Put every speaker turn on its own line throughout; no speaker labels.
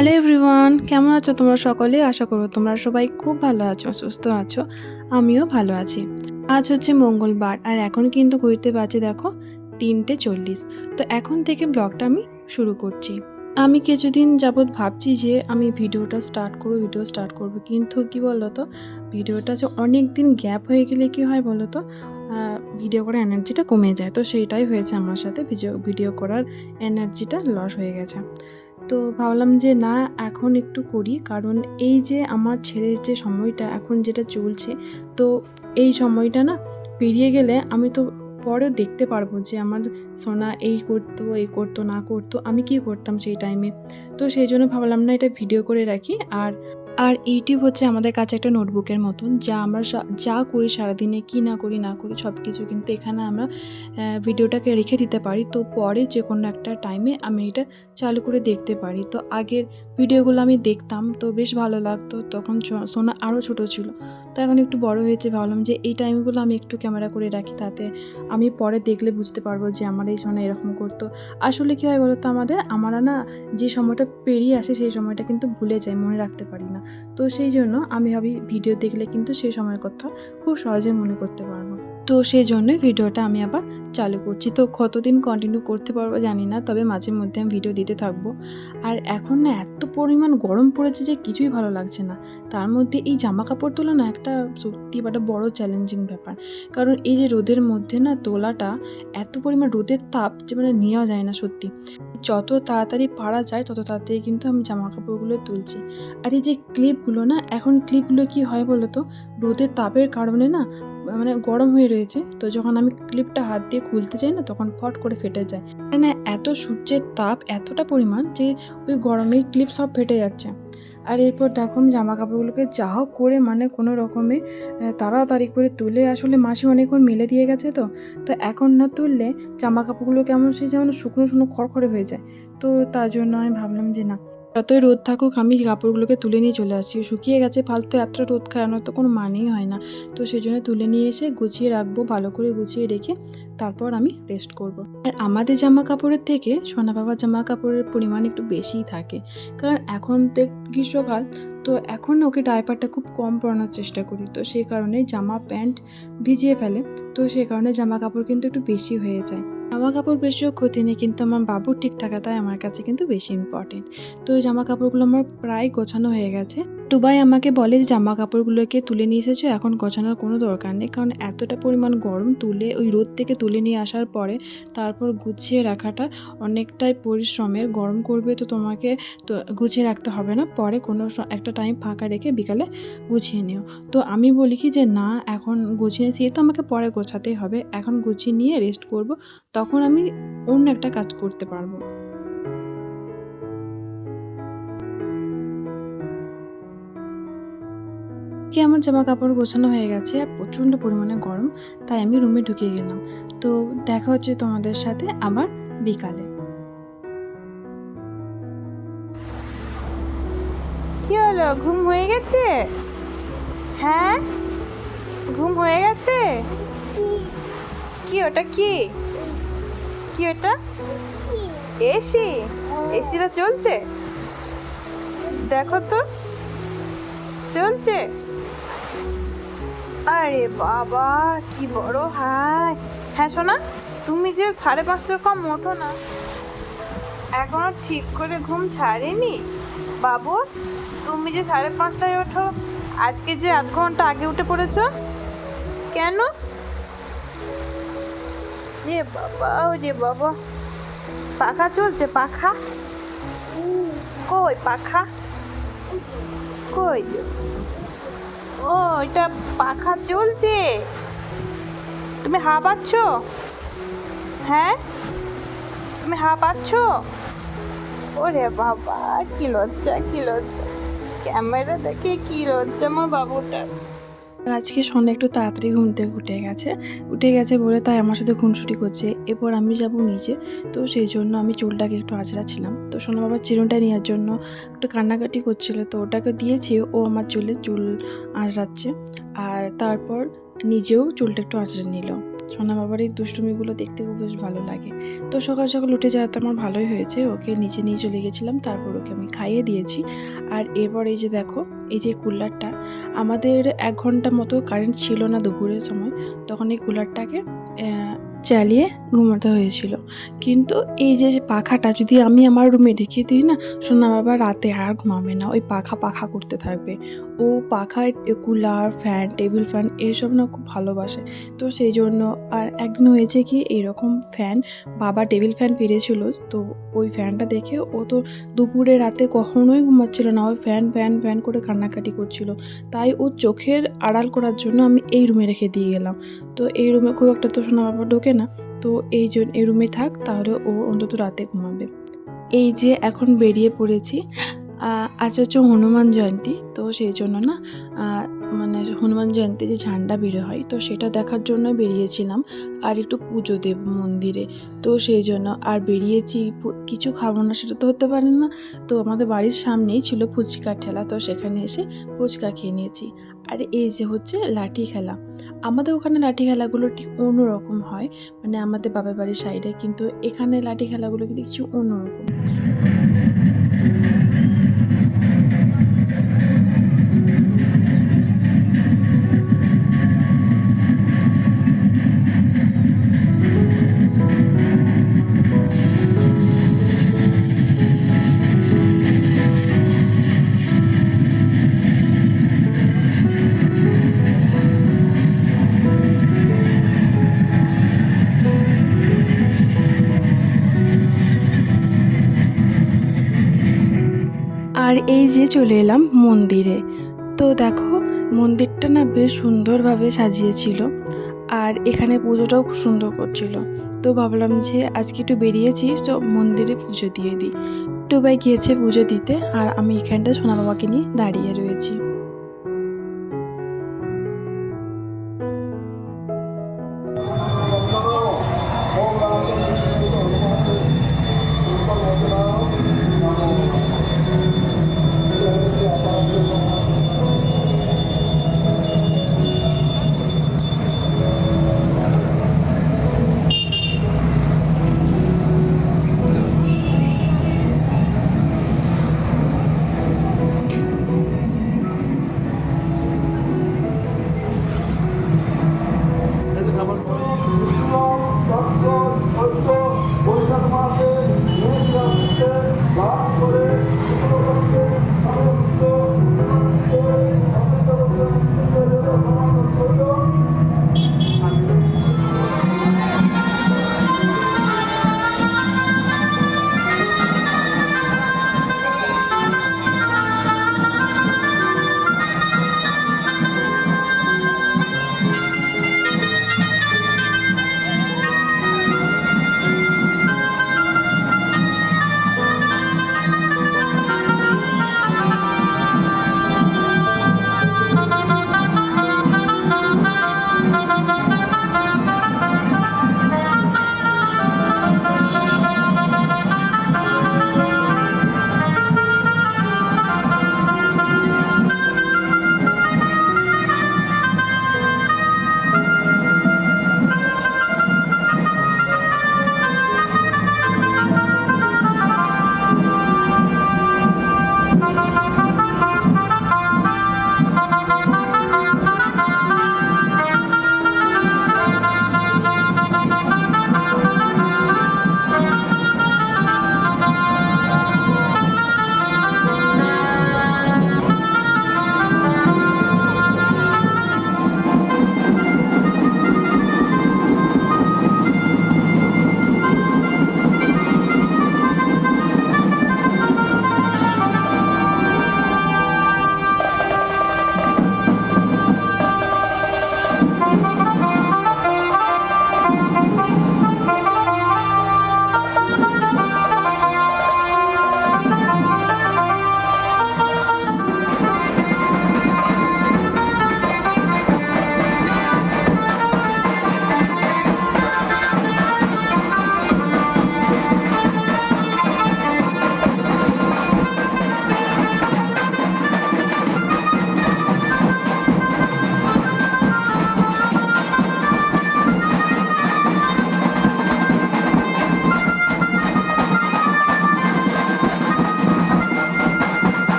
Hello everyone, কেমন আছো তোমরা সকলে? আশা করব তোমরা সবাই খুব ভালো আছো, সুস্থ আছো। আমিও ভালো আছি। আজ হচ্ছে মঙ্গলবার আর এখন কিন্তু ঘড়িতে বাজে দেখো 3:40। তো এখন থেকে ব্লগটা আমি শুরু করছি। আমি কিছুদিন যাবৎ ভাবছি যে আমি ভিডিও স্টার্ট করব, কিন্তু কি বলো তো, ভিডিওটা যে অনেক দিন গ্যাপ হয়ে গেলে কি হয় বলো তো, ভিডিও করার এনার্জিটা কমে যায়। তো সেইটাই হয়েছে আমার সাথে, ভিডিও করার এনার্জিটা লস হয়ে গেছে। তো ভাবলাম যে না, এখন একটু করি, কারণ এই যে আমার ছেলের যে সময়টা এখন যেটা চলছে, তো এই সময়টা না পেরিয়ে গেলে আমি তো পরেও দেখতে পারবো যে আমার সোনা এই করতো না করতো, আমি কি করতাম সেই টাইমে। তো সেই জন্য ভাবলাম না, এটা ভিডিও করে রাখি। আর আর ইউটিউব হচ্ছে আমাদের কাছে একটা নোটবুকের মতন, যা আমরা যা করি সারাদিনে, কি না করি সব কিছু কিন্তু এখানে আমরা ভিডিওটাকে রেখে দিতে পারি। তো পরে যে কোনো একটা টাইমে আমি এটা চালু করে দেখতে পারি। তো আগের ভিডিওগুলো আমি দেখতাম, তো বেশ ভালো লাগতো। তখন সোনা আরও ছোট ছিল, তো এখন একটু বড় হয়েছে। ভাবলাম যে এই টাইমগুলো আমি একটু ক্যামেরা করে রাখি, তাতে আমি পরে দেখলে বুঝতে পারবো যে আমার এই সোনা এরকম করতো। আসলে কী হয় বলো তো, আমরা না যে সময়টা পেরিয়ে আসে সেই সময়টা কিন্তু ভুলে যাই, মনে রাখতে পারি না। তো সেই জন্য আমি ভাবি ভিডিও দেখলে কিন্তু সেই সময়ের কথা খুব সহজে মনে করতে পারবো। তো সেই জন্যই ভিডিওটা আমি আবার চালু করছি। তো কতদিন কন্টিনিউ করতে পারবো জানি না, তবে মাঝে মধ্যে আমি ভিডিও দিতে থাকবো। আর এখন না এত পরিমাণ গরম পড়েছে যে কিছুই ভালো লাগছে না। তার মধ্যে এই জামা কাপড় তোলা না একটা সত্যি একটা বড় চ্যালেঞ্জিং ব্যাপার। কারণ এই যে রোদের মধ্যে না তোলাটা, এত পরিমাণ রোদের তাপ যে নেওয়া যায় না সত্যি। যত তাড়াতাড়ি পারা যায় তত তাড়াতাড়ি কিন্তু আমি জামা কাপড়গুলো তুলছি। আর এই যে ক্লিপগুলো না, এখন ক্লিপগুলো কি হয় বলো তো, রোদের তাপের কারণে না গরম হয়ে রয়েছে। তো যখন আমি ক্লিপটা হাত দিয়ে খুলতে যাই না, তখন ফট করে ফেটে যায়। এত সূর্যের তাপ এতটা পরিমাণ যে ওই গরমেই ক্লিপ সব ফেটে যাচ্ছে। আর এরপর দেখো আমি জামা কাপড়গুলোকে যা হোক করে কোনো রকমে তাড়াতাড়ি করে তুলে, আসলে মাসি অনেকক্ষণ মেলে দিয়ে গেছে। তো এখন না তুললে জামা কাপড়গুলো কেমন যেমন শুকনো শুকনো খড়খড়ে হয়ে যায়। তো তার জন্য আমি ভাবলাম যে না, যতই রোদ থাকুক আমি কাপড়গুলোকে তুলে নিয়ে চলে আসছি। শুকিয়ে গেছে, ফালতু এতটা রোদ খাওয়ানোর তো কোনো মানেই হয় না। তো সেই জন্য তুলে নিয়ে এসে গুছিয়ে রাখবো, ভালো করে গুছিয়ে রেখে তারপর আমি রেস্ট করব। আর আমাদের জামা কাপড়ের থেকে সোনা বাবার জামা কাপড়ের পরিমাণ একটু বেশিই থাকে, কারণ এখন তো গ্রীষ্মকাল। তো এখন ওকে ডায়পারটা খুব কম পরানোর চেষ্টা করি, তো সেই কারণে জামা প্যান্ট ভিজিয়ে ফেলে। তো সেই কারণে জামা কাপড় কিন্তু একটু বেশি হয়ে যায়। জামা কাপড় বেশিও ক্ষতি নেই, কিন্তু আমার বাবুর ঠিক থাকাটাই আমার কাছে কিন্তু বেশি ইম্পর্টেন্ট। তো এই জামা কাপড়গুলো আমার প্রায় গোছানো হয়ে গেছে। টুবাই আমাকে বলে যে জামা কাপড়গুলোকে তুলে নিয়ে এসেছো, এখন গোছানোর কোনো দরকার নেই, কারণ এতটা পরিমাণ গরম, ওই রোদ থেকে তুলে নিয়ে আসার পরে তারপর গুছিয়ে রাখাটা অনেকটাই পরিশ্রমের। গরম করবে তো তোমাকে তো গুছিয়ে রাখতে হবে না, পরে কোনো একটা টাইম ফাঁকা রেখে বিকালে গুছিয়ে নিও। তো আমি বলি কি যে না, এখন গুছিয়ে নিয়ে তো আমাকে পরে গোছাতেই হবে, এখন গুছিয়ে নিয়ে রেস্ট করব, তখন আমি অন্য একটা কাজ করতে পারবো। আমার জামা কাপড় গোছানো হয়ে গেছে আর প্রচণ্ড পরিমাণে গরম, তাই আমি রুমে ঢুকে গেলাম। তো দেখা হচ্ছে তোমাদের সাথে আবার বিকালে।
কি হলো, ঘুম হয়ে গেছে? হ্যাঁ, ঘুম হয়ে গেছে? কি ওটা, কি কি ওটা? এসি? এসিটা চলছে? দেখো তো, চলছে? আরে বাবা, কি বড় হাই! হ্যাঁ সোনা, তুমি যে 5:30টার কম ওঠো না, এখনো ঠিক করে ঘুম ছাড়েনি বাবু। তুমি যে 5:30টায় ওঠো, আজকে যে আধ ঘন্টা আগে উঠে পড়েছো কেন? রে বাবা, রে বাবা, পাখা চলছে? পাখা কই? পাখা কই? ও, এটা পাখা চলছে? তুমি হা পাচ্ছ? হ্যাঁ, তুমি হা পাচ্ছ? ওরে বাবা, কি লজ্জা, কি লজ্জা! ক্যামেরা দেখে কি লজ্জা আমার বাবুটার।
আর আজকে সন্ধ্যা একটু তাড়াতাড়ি ঘুম থেকে উঠে গেছে বলে তাই আমার সাথে খুনসুটি করছে। এরপর আমি যাব নিচে, তো সেই জন্য আমি চুলটাকে একটু আঁচড়াচ্ছিলাম। তো সোনা বাবার চিরুনটা নেওয়ার জন্য একটু কান্নাকাটি করছিল, তো ওটাকে দিয়েছি, ও আমার চুল আঁচড়াচ্ছে। আর তারপর নিজেও চুলটা একটু আঁচড়ে নিল। সোনা বাবার এই দুষ্টুমিগুলো দেখতে খুব বেশ ভালো লাগে। তো সকাল সকাল উঠে যাওয়া তো আমার ভালোই হয়েছে, ওকে নিচে নিয়ে চলে গেছিলাম, তারপর ওকে আমি খাইয়ে দিয়েছি। আর এরপর এই যে দেখো, এই যে কুলারটা, আমাদের ১ ঘন্টা মতো কারেন্ট ছিল না দুপুরের সময়, তখন এই কুলারটাকে চালিয়ে ঘুমোতে হয়েছিল। কিন্তু এই যে পাখাটা যদি আমি আমার রুমে রেখে দিই না, সোনা বাবা রাতে আর ঘুমাবে না, ওই পাখা পাখা করতে থাকবে। ও পাখায় কুলার, ফ্যান, টেবিল ফ্যান এসব না খুব ভালোবাসে। তো সেই জন্য আর একদিন হয়েছে কি, এইরকম ফ্যান, বাবা টেবিল ফ্যান পেরেছিল, তো ওই ফ্যানটা দেখে ও তো দুপুরে রাতে কখনোই ঘুমাচ্ছিল না, ওই ফ্যান ফ্যান ফ্যান করে কান্নাকাটি করছিল। তাই ওর চোখের আড়াল করার জন্য আমি এই রুমে রেখে দিয়ে গেলাম। তো এই রুমে খুব একটা তো সোনা বাবা ঢোকে না, তো এই রুমে থাক, তাহলে ও অন্তত রাতে ঘুমাবে। এই যে এখন বেরিয়ে পড়েছি। আজ হচ্ছে হনুমান জয়ন্তী, তো সেই জন্য না মানে হনুমান জয়ন্তী যে ঝান্ডা বের হয়, তো সেটা দেখার জন্য বেরিয়েছিলাম, আর একটু পুজো দেব মন্দিরে। তো সেই জন্য আর বেরিয়েছি, কিছু খাবো না সেটা তো হতে পারে না। তো আমাদের বাড়ির সামনেই ছিল ফুচকার ঠেলা, তো সেখানে এসে ফুচকা খেয়ে নিয়েছি। আর এই যে হচ্ছে লাঠি খেলা, আমাদের ওখানে লাঠি খেলাগুলো ঠিক অন্যরকম হয়, মানে আমাদের বাবার বাড়ির সাইডে, কিন্তু এখানে লাঠি খেলাগুলো কিন্তু কিছু অন্যরকম। আর এই যে চলে এলাম মন্দিরে। তো দেখো, মন্দিরটা না বেশ সুন্দরভাবে সাজিয়েছিল, আর এখানে পুজোটাও খুব সুন্দর করছিল। তো ভাবলাম যে আজকে একটু বেরিয়েছি, তো মন্দিরে পুজো দিয়ে দিই। টুবাই গিয়েছে পুজো দিতে, আর আমি এখানটা সোনা বাবাকে নিয়ে দাঁড়িয়ে রয়েছি।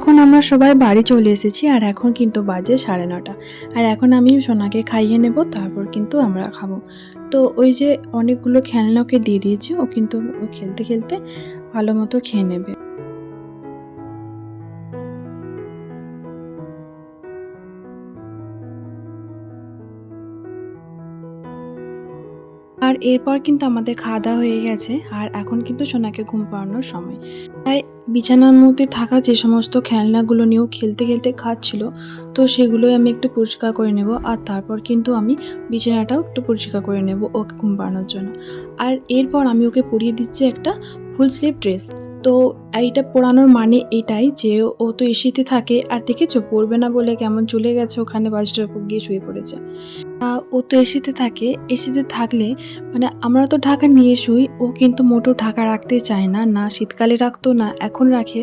এখন আমরা সবাই বাড়ি চলে এসেছি আর এখন কিন্তু বাজে 9:30। আর এখন আমি সোনাকে খাইয়ে নেব, তারপর কিন্তু আমরা খাবো। তো ওই যে অনেকগুলো খেলনা ওকে দিয়ে দিয়েছি, ও কিন্তু ও খেলতে খেলতে ভালো মতো খেয়ে নেবে। আর এরপর কিন্তু আমাদের খাওয়া দাওয়া হয়ে গেছে আর এখন কিন্তু সোনাকে ঘুম পাড়ানোর সময়। তাই বিছানার মধ্যে থাকা যে সমস্ত খেলনাগুলো নিয়েও খেলতে খেলতে খাচ্ছিল, তো সেগুলোই আমি একটু পরিষ্কার করে নেব আর তারপর কিন্তু আমি বিছানাটাও একটু পরিষ্কার করে নেব ওকে ঘুম পাড়ানোর জন্য। আর এরপর আমি ওকে পরিয়ে দিচ্ছি একটা ফুল স্লিভ ড্রেস। তো এইটা পরানোর মানে এটাই যে ও তো এসিতে থাকে আর দেখেছো পরবে না বলে কেমন চলে গেছে ওখানে বালিশের উপর গিয়ে শুয়ে পড়েছে। ও তো এসিতে থাকে, এসিতে থাকলে মানে আমরা তো ঢাকা নিয়ে শুই, ও কিন্তু মোটেও ঢাকা রাখতে চায় না, না শীতকালে রাখতো না এখন রাখে।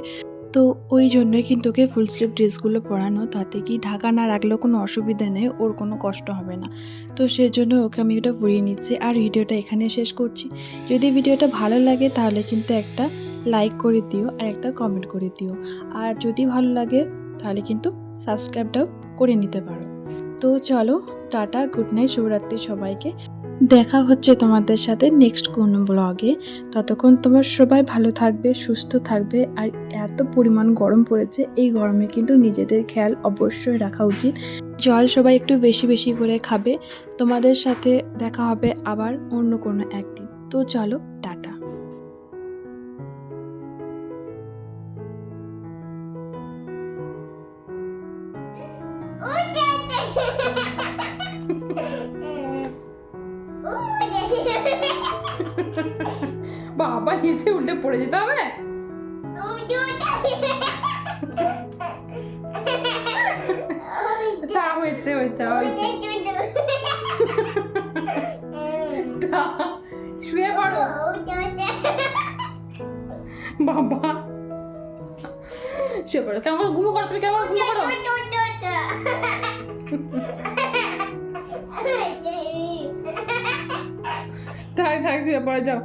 তো ওই জন্যই কিন্তু ওকে ফুল স্লিভ ড্রেসগুলো পরানো, তাতে কি ঢাকা না রাখলেও কোনো অসুবিধা নেই, ওর কোনো কষ্ট হবে না। তো সেজন্য ওকে আমি এটা পরিয়ে নিচ্ছি আর ভিডিওটা এখানে শেষ করছি। যদি ভিডিওটা ভালো লাগে তাহলে কিন্তু একটা লাইক করে দিও আর একটা কমেন্ট করে দিও। আর যদি ভালো লাগে তাহলে কিন্তু সাবস্ক্রাইবটাও করে নিতে পারো। তো চলো, টাটা, গুড নাইট, শুভরাত্রি সবাইকে। দেখা হচ্ছে তোমাদের সাথে নেক্সট কোনো ব্লগে। ততক্ষণ তোমরা সবাই ভালো থাকবে, সুস্থ থাকবে। আর এত পরিমাণ গরম পড়েছে, এই গরমে কিন্তু নিজেদের খেয়াল অবশ্যই রাখা উচিত। জল সবাই একটু বেশি বেশি করে খাবে। তোমাদের সাথে দেখা হবে আবার অন্য কোনো একদিন। তো চলো, টাটা।
বাবা হেসে উল্টে পড়ে যেতে হবে। তা হয়েছে হয়েছে হয়েছে। শুয়ে পড়ো বাবা, শুয়ে পড়ো। কেমন ঘুমো করো তুমি, কেমন ঘুমো করো। থাক থাক, শুয়ে পড়ে যাও।